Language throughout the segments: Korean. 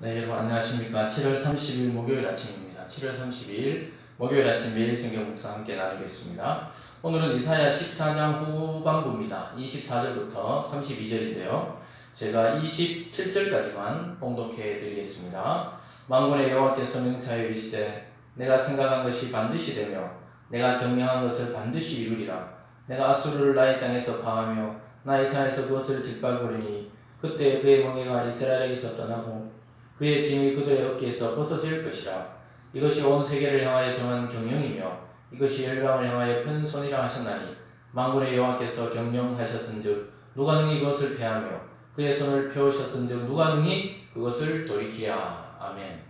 네, 여러분 안녕하십니까. 7월 30일 목요일 아침입니다. 7월 30일 목요일 아침 매일 성경 묵상 함께 나누겠습니다. 오늘은 이사야 14장 후반부입니다. 24절부터 32절인데요. 제가 27절까지만 봉독해 드리겠습니다. 만군의 여호와께서 맹세하여 이르시되 내가 생각한 것이 반드시 되며 내가 경영한 것을 반드시 이루리라. 내가 아수르를 나의 땅에서 파하며 나의 산에서 그것을 짓밟으리니 그때 그의 멍에가 이스라엘에게서 떠나고 그의 짐이 그들의 어깨에서 벗어질 것이라. 이것이 온 세계를 향하여 정한 경영이며 이것이 열방을 향하여 큰 손이라 하셨나니 만군의 여호와께서 경영하셨은즉 누가 능히 그것을 패하며 그의 손을 펴으셨은즉 누가 능히 그것을 돌이키랴. 아멘.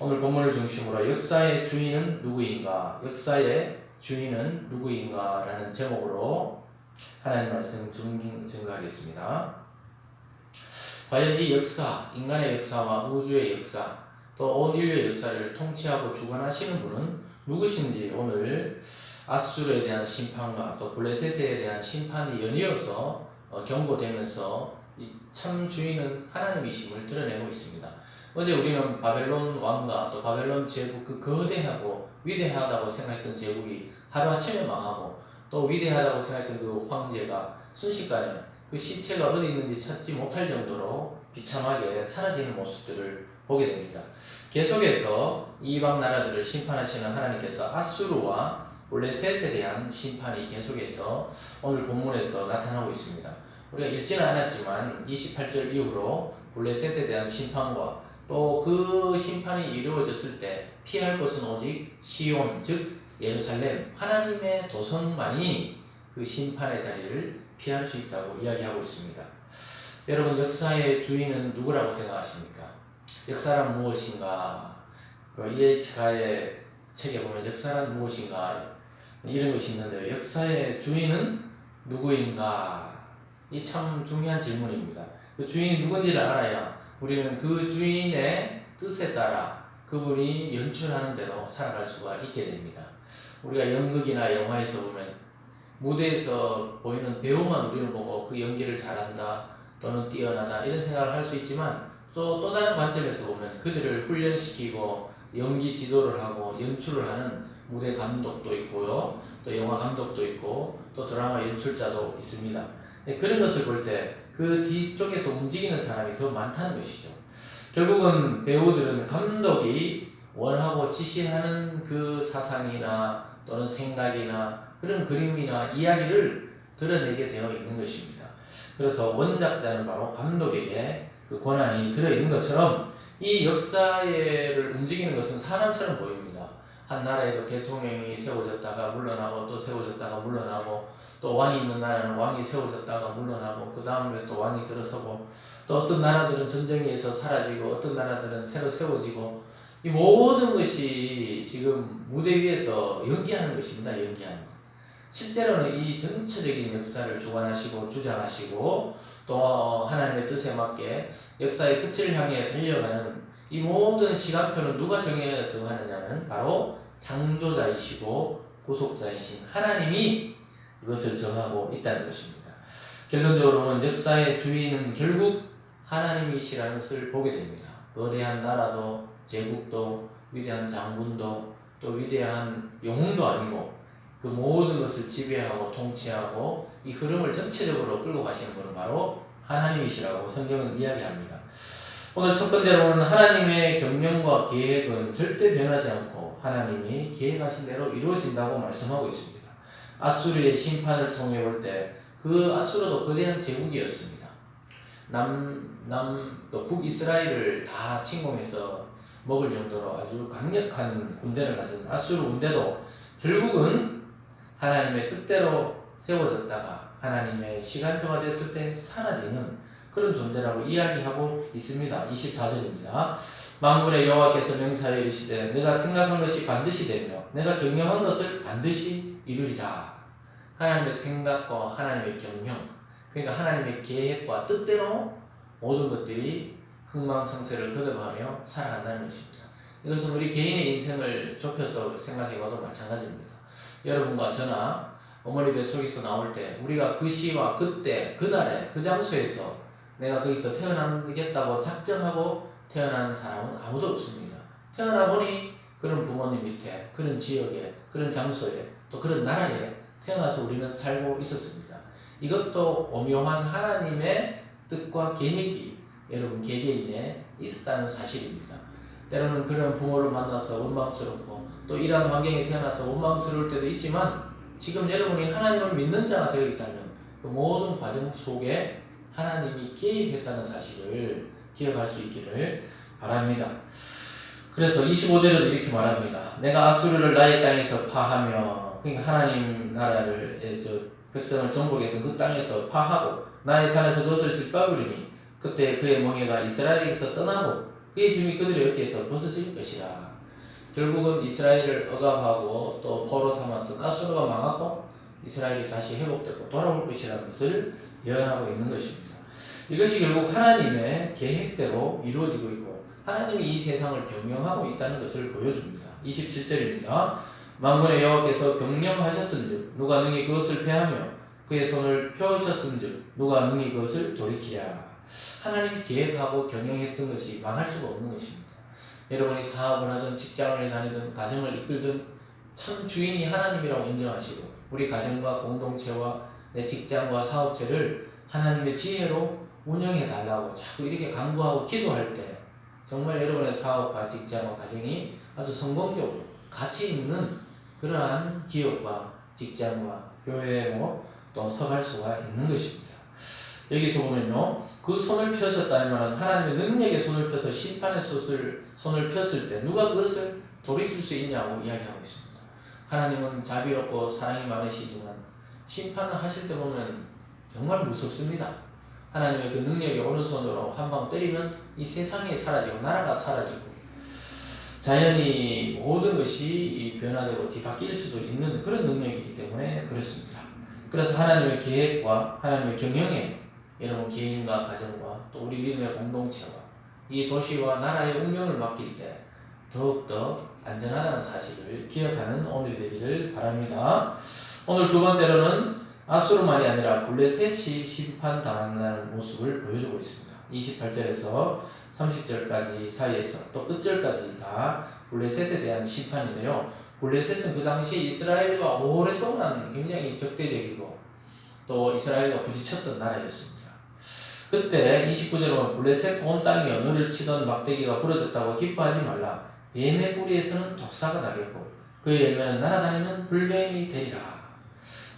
오늘 본문을 중심으로 역사의 주인은 누구인가, 역사의 주인은 누구인가 라는 제목으로 하나님 말씀 증거하겠습니다. 과연 이 역사, 인간의 역사와 우주의 역사, 또 온 인류의 역사를 통치하고 주관하시는 분은 누구신지 오늘 아수르에 대한 심판과 또 블레셋에 대한 심판이 연이어서 경고되면서 이 참 주인은 하나님이심을 드러내고 있습니다. 어제 우리는 바벨론 왕과 또 바벨론 제국, 그 거대하고 위대하다고 생각했던 제국이 하루아침에 망하고 또 위대하다고 생각했던 그 황제가 순식간에 그 시체가 어디 있는지 찾지 못할 정도로 비참하게 사라지는 모습들을 보게 됩니다. 계속해서 이방 나라들을 심판하시는 하나님께서 아수르와 블레셋에 대한 심판이 계속해서 오늘 본문에서 나타나고 있습니다. 우리가 읽지는 않았지만 28절 이후로 블레셋에 대한 심판과 또 그 심판이 이루어졌을 때 피할 것은 오직 시온, 즉 예루살렘, 하나님의 도성만이 그 심판의 자리를 피할 수 있다고 이야기하고 있습니다. 여러분, 역사의 주인은 누구라고 생각하십니까? 역사란 무엇인가? 이해치가의 책에 보면 역사란 무엇인가 이런 것이 있는데요. 역사의 주인은 누구인가? 이 참 중요한 질문입니다. 그 주인이 누군지를 알아야 우리는 그 주인의 뜻에 따라 그분이 연출하는 대로 살아갈 수가 있게 됩니다. 우리가 연극이나 영화에서 보면 무대에서 보이는 배우만 우리는 보고 그 연기를 잘한다 또는 뛰어나다 이런 생각을 할 수 있지만 또 다른 관점에서 보면 그들을 훈련시키고 연기 지도를 하고 연출을 하는 무대 감독도 있고요, 또 영화 감독도 있고 또 드라마 연출자도 있습니다. 그런 것을 볼 때 그 뒤쪽에서 움직이는 사람이 더 많다는 것이죠. 결국은 배우들은 감독이 원하고 지시하는 그 사상이나 또는 생각이나 그런 그림이나 이야기를 드러내게 되어 있는 것입니다. 그래서 원작자는 바로 감독에게 그 권한이 들어있는 것처럼 이 역사를 움직이는 것은 사람처럼 보입니다. 한 나라에도 대통령이 세워졌다가 물러나고 또 세워졌다가 물러나고 또 왕이 있는 나라는 왕이 세워졌다가 물러나고 그 다음에 또 왕이 들어서고 또 어떤 나라들은 전쟁에서 사라지고 어떤 나라들은 새로 세워지고 이 모든 것이 지금 무대 위에서 연기하는 것입니다. 연기하는 것. 실제로는 이 전체적인 역사를 주관하시고 주장하시고 또 하나님의 뜻에 맞게 역사의 끝을 향해 달려가는 이 모든 시간표는 누가 정하느냐면 바로 창조자이시고 구속자이신 하나님이 그것을 정하고 있다는 것입니다. 결론적으로는 역사의 주인은 결국 하나님이시라는 것을 보게 됩니다. 거대한 나라도 제국도 위대한 장군도 또 위대한 영웅도 아니고 그 모든 것을 지배하고 통치하고 이 흐름을 전체적으로 끌고 가시는 분은 바로 하나님이시라고 성경은 이야기합니다. 오늘 첫 번째로는 하나님의 경영과 계획은 절대 변하지 않고 하나님이 계획하신 대로 이루어진다고 말씀하고 있습니다. 아수르의 심판을 통해 볼 때 그 아수르도 거대한 제국이었습니다. 또 북이스라엘을 다 침공해서 먹을 정도로 아주 강력한 군대를 가진 아수르 군대도 결국은 하나님의 뜻대로 세워졌다가 하나님의 시간표가 됐을 때 사라지는 그런 존재라고 이야기하고 있습니다. 24절입니다. 만군의 여호와께서 맹세하여 이르시되 내가 생각한 것이 반드시 되며 내가 경영한 것을 반드시 이루리라. 하나님의 생각과 하나님의 경영, 그러니까 하나님의 계획과 뜻대로 모든 것들이 흥망성쇠를 거듭하며 살아간다는 것입니다. 이것은 우리 개인의 인생을 좁혀서 생각해봐도 마찬가지입니다. 여러분과 저나 어머니 뱃속에서 나올 때 우리가 그 시와 그때 그날에 그 장소에서 내가 거기서 태어나겠다고 작정하고 태어난 사람은 아무도 없습니다. 태어나 보니 그런 부모님 밑에, 그런 지역에, 그런 장소에, 또 그런 나라에 태어나서 우리는 살고 있었습니다. 이것도 오묘한 하나님의 뜻과 계획이 여러분 개개인에 있었다는 사실입니다. 때로는 그런 부모를 만나서 원망스럽고 또 이러한 환경에 태어나서 원망스러울 때도 있지만 지금 여러분이 하나님을 믿는 자가 되어 있다면 그 모든 과정 속에 하나님이 개입했다는 사실을 기억할 수 있기를 바랍니다. 그래서 25절에도 이렇게 말합니다. 내가 아수르를 나의 땅에서 파하며, 그러니까 하나님 나라를 백성을 정복했던 그 땅에서 파하고 나의 산에서 그것을 짓밟으리니 그때 그의 멍에가 이스라엘에게서 떠나고 그의 짐이 그들의 어깨에서 벗어질 것이라. 결국은 이스라엘을 억압하고 또 포로 삼았던 아수르가 망하고 이스라엘이 다시 회복되고 돌아올 것이라는 것을 예언하고 있는 것입니다. 이것이 결국 하나님의 계획대로 이루어지고 있고 하나님이 이 세상을 경영하고 있다는 것을 보여줍니다. 27절입니다. 만군의 여호와께서 경영하셨은즉 누가 능히 그것을 패하며 그의 손을 펴으셨은즉 누가 능히 그것을 돌이키랴. 하나님이 계획하고 경영했던 것이 망할 수가 없는 것입니다. 여러분이 사업을 하든 직장을 다니든 가정을 이끌든 참 주인이 하나님이라고 인정하시고 우리 가정과 공동체와 내 직장과 사업체를 하나님의 지혜로 운영해 달라고 자꾸 이렇게 강구하고 기도할 때 정말 여러분의 사업과 직장과 가정이 아주 성공적으로 가치 있는 그러한 기업과 직장과 교회로 또 서갈 수가 있는 것입니다. 여기서 보면요, 그 손을 펴셨다는 하나님의 능력의 손을 펴서 심판의 손을 폈을 때 누가 그것을 돌이킬 수 있냐고 이야기하고 있습니다. 하나님은 자비롭고 사랑이 많으시지만 심판을 하실 때 보면 정말 무섭습니다. 하나님의 그 능력의 오른손으로 한 방 때리면 이 세상이 사라지고 나라가 사라지고 자연이 모든 것이 변화되고 뒤바뀔 수도 있는 그런 능력이기 때문에 그렇습니다. 그래서 하나님의 계획과 하나님의 경영에 여러분 개인과 가정과 또 우리 믿음의 공동체와 이 도시와 나라의 운명을 맡길 때 더욱더 안전하다는 사실을 기억하는 오늘이 되기를 바랍니다. 오늘 두 번째로는 아수르만이 아니라 블레셋이 심판당한다는 모습을 보여주고 있습니다. 28절에서 30절까지 사이에서 또 끝절까지 다 블레셋에 대한 심판인데요. 블레셋은 그 당시에 이스라엘과 오랫동안 굉장히 적대적이고 또 이스라엘과 부딪혔던 나라였습니다. 그때 29절에 보면 블레셋 온 땅이여 너를 치던 막대기가 부러졌다고 기뻐하지 말라. 뱀의 뿌리에서는 독사가 나겠고 그의 열매는 날아다니는 불뱀이 되리라.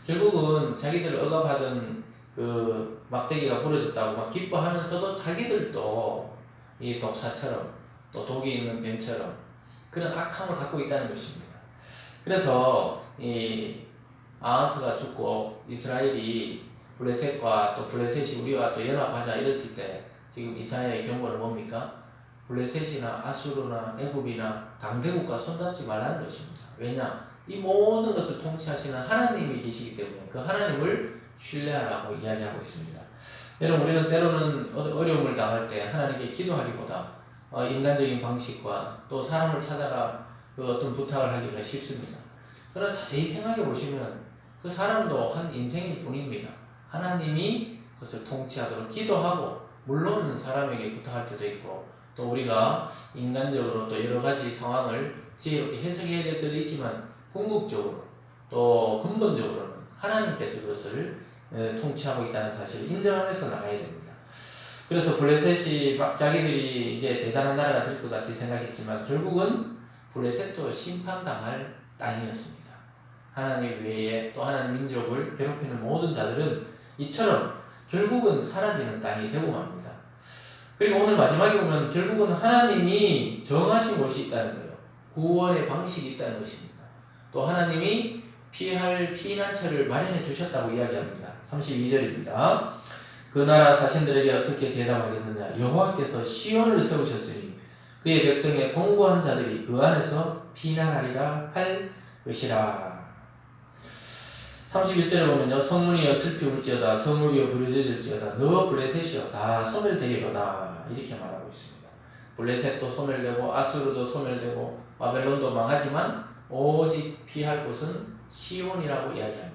결국은 자기들 억압하던 그 막대기가 부러졌다고 막 기뻐하면서도 자기들도 이 독사처럼 또 독이 있는 뱀처럼 그런 악함을 갖고 있다는 것입니다. 그래서 이 아하스가 죽고 이스라엘이 블레셋과 또 블레셋이 우리와 또 연합하자 이랬을 때 지금 이사야의 경고는 뭡니까? 블레셋이나 아수르나 애굽이나 강대국과 손잡지 말라는 것입니다. 왜냐? 이 모든 것을 통치하시는 하나님이 계시기 때문에 그 하나님을 신뢰하라고 이야기하고 있습니다. 여러분 우리는 때로는 어려움을 당할 때 하나님께 기도하기보다 인간적인 방식과 또 사람을 찾아가 그 어떤 부탁을 하기가 쉽습니다. 그러나 자세히 생각해 보시면 그 사람도 한 인생일 뿐입니다. 하나님이 그것을 통치하도록 기도하고 물론 사람에게 부탁할 때도 있고 또 우리가 인간적으로 또 여러 가지 상황을 지혜롭게 해석해야 될 때도 있지만 궁극적으로 또 근본적으로는 하나님께서 그것을 통치하고 있다는 사실을 인정하면서 나가야 됩니다. 그래서 블레셋이 막 자기들이 이제 대단한 나라가 될 것 같이 생각했지만 결국은 블레셋도 심판당할 땅이었습니다. 하나님 외에 또 하나님 민족을 괴롭히는 모든 자들은 이처럼 결국은 사라지는 땅이 되고 맙니다. 그리고 오늘 마지막에 보면 결국은 하나님이 정하신 곳이 있다는 거예요. 구원의 방식이 있다는 것입니다. 또 하나님이 피할 피난처를 마련해 주셨다고 이야기합니다. 32절입니다. 그 나라 사신들에게 어떻게 대답하겠느냐. 여호와께서 시온을 세우셨으니 그의 백성의 공고한 자들이 그 안에서 피난하리라 할 것이라. 31절에 보면요. 성문이여 슬피 울지어다 성읍이여 부르짖을지어다 너 블레셋이여 다 소멸되리로다 이렇게 말하고 있습니다. 블레셋도 소멸되고 아수르도 소멸되고 바벨론도 망하지만 오직 피할 곳은 시온이라고 이야기합니다.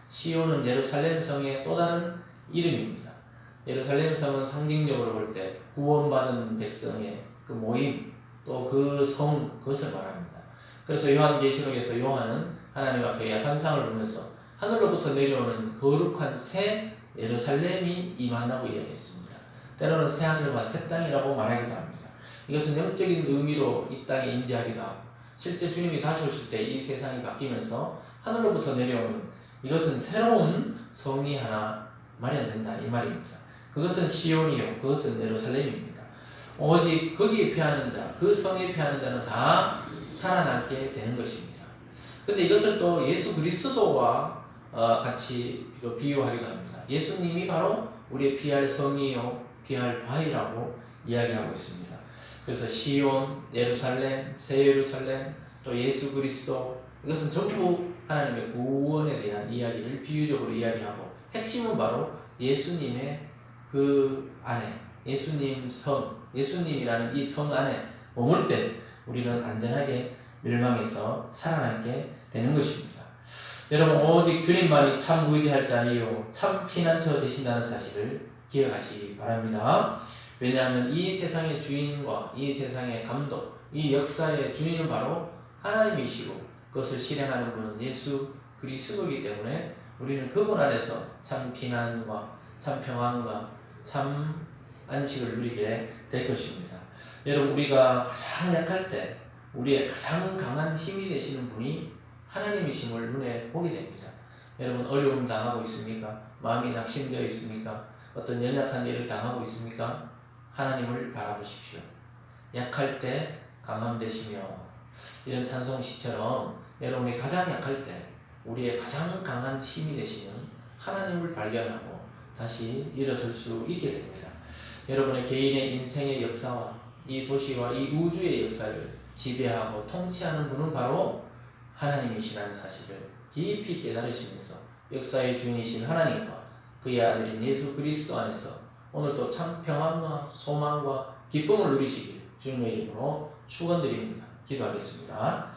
시온은 예루살렘 성의 또 다른 이름입니다. 예루살렘 성은 상징적으로 볼 때 구원받은 백성의 그 모임, 또 그 성, 그것을 말합니다. 그래서 요한계시록에서 요한은 하나님 앞에 환상을 보면서 하늘로부터 내려오는 거룩한 새 예루살렘이 임한다고 이야기했습니다. 때로는 새 하늘과 새 땅이라고 말하기도 합니다. 이것은 영적인 의미로 이 땅에 임재하기도 하고, 실제 주님이 다시 오실 때 이 세상이 바뀌면서 하늘로부터 내려오는 이것은 새로운 성이 하나 마련된다 이 말입니다. 그것은 시온이요, 그것은 예루살렘입니다. 오직 거기에 피하는 자, 그 성에 피하는 자는 다 살아남게 되는 것입니다. 근데 이것을 또 예수 그리스도와 같이 비유하기도 합니다. 예수님이 바로 우리의 피할 성이요, 피할 바위라고 이야기하고 있습니다. 그래서 시온, 예루살렘, 새 예루살렘, 또 예수 그리스도, 이것은 전부 하나님의 구원에 대한 이야기를 비유적으로 이야기하고, 핵심은 바로 예수님의 그 안에, 예수님 성, 예수님이라는 이 성 안에 머물 때 우리는 안전하게 멸망해서 살아남게 되는 것입니다. 여러분, 오직 주님만이 참 의지할 자이요 참 피난처 되신다는 사실을 기억하시기 바랍니다. 왜냐하면 이 세상의 주인과 이 세상의 감독, 이 역사의 주인은 바로 하나님이시고, 그것을 실행하는 분은 예수 그리스도이기 때문에 우리는 그분 안에서 참 피난과 참 평안과 참 안식을 누리게 될 것입니다. 여러분, 우리가 가장 약할 때 우리의 가장 강한 힘이 되시는 분이 하나님이심을 눈에 보게 됩니다. 여러분, 어려움 당하고 있습니까? 마음이 낙심되어 있습니까? 어떤 연약한 일을 당하고 있습니까? 하나님을 바라보십시오. 약할 때 강함 되시며, 이런 찬송시처럼 여러분이 가장 약할 때 우리의 가장 강한 힘이 되시는 하나님을 발견하고 다시 일어설 수 있게 됩니다. 여러분의 개인의 인생의 역사와 이 도시와 이 우주의 역사를 지배하고 통치하는 분은 바로 하나님이시라는 사실을 깊이 깨달으시면서 역사의 주인이신 하나님과 그의 아들인 예수 그리스도 안에서 오늘도 참 평안과 소망과 기쁨을 누리시길 주님의 이름으로 축원드립니다. 기도하겠습니다.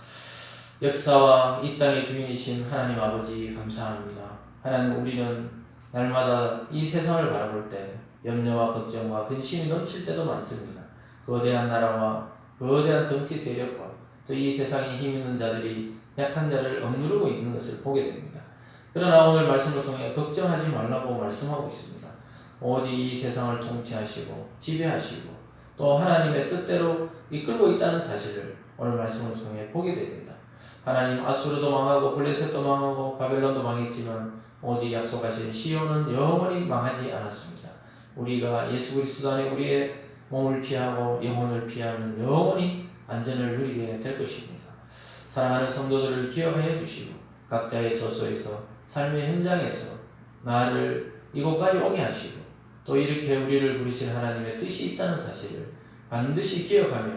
역사와 이 땅의 주인이신 하나님 아버지, 감사합니다. 하나님, 우리는 날마다 이 세상을 바라볼 때 염려와 걱정과 근심이 넘칠 때도 많습니다. 거대한 나라와 거대한 정치 세력과 또 이 세상에 힘 있는 자들이 약한 자를 억누르고 있는 것을 보게 됩니다. 그러나 오늘 말씀을 통해 걱정하지 말라고 말씀하고 있습니다. 오직 이 세상을 통치하시고 지배하시고 또 하나님의 뜻대로 이끌고 있다는 사실을 오늘 말씀을 통해 보게 됩니다. 하나님, 아수르도 망하고 블레셋도 망하고 바벨론도 망했지만 오직 약속하신 시온은 영원히 망하지 않았습니다. 우리가 예수 그리스도 안에 우리의 몸을 피하고 영혼을 피하면 영원히 안전을 누리게 될 것입니다. 사랑하는 성도들을 기억하여 주시고 각자의 저소에서 삶의 현장에서 나를 이곳까지 오게 하시고 또 이렇게 우리를 부르신 하나님의 뜻이 있다는 사실을 반드시 기억하며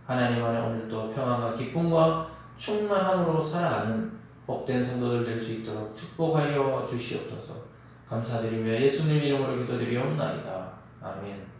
하나님 안에 오늘도 평안과 기쁨과 충만함으로 살아가는 복된 성도들 될 수 있도록 축복하여 주시옵소서. 감사드리며 예수님 이름으로 기도드리옵나이다. 아멘.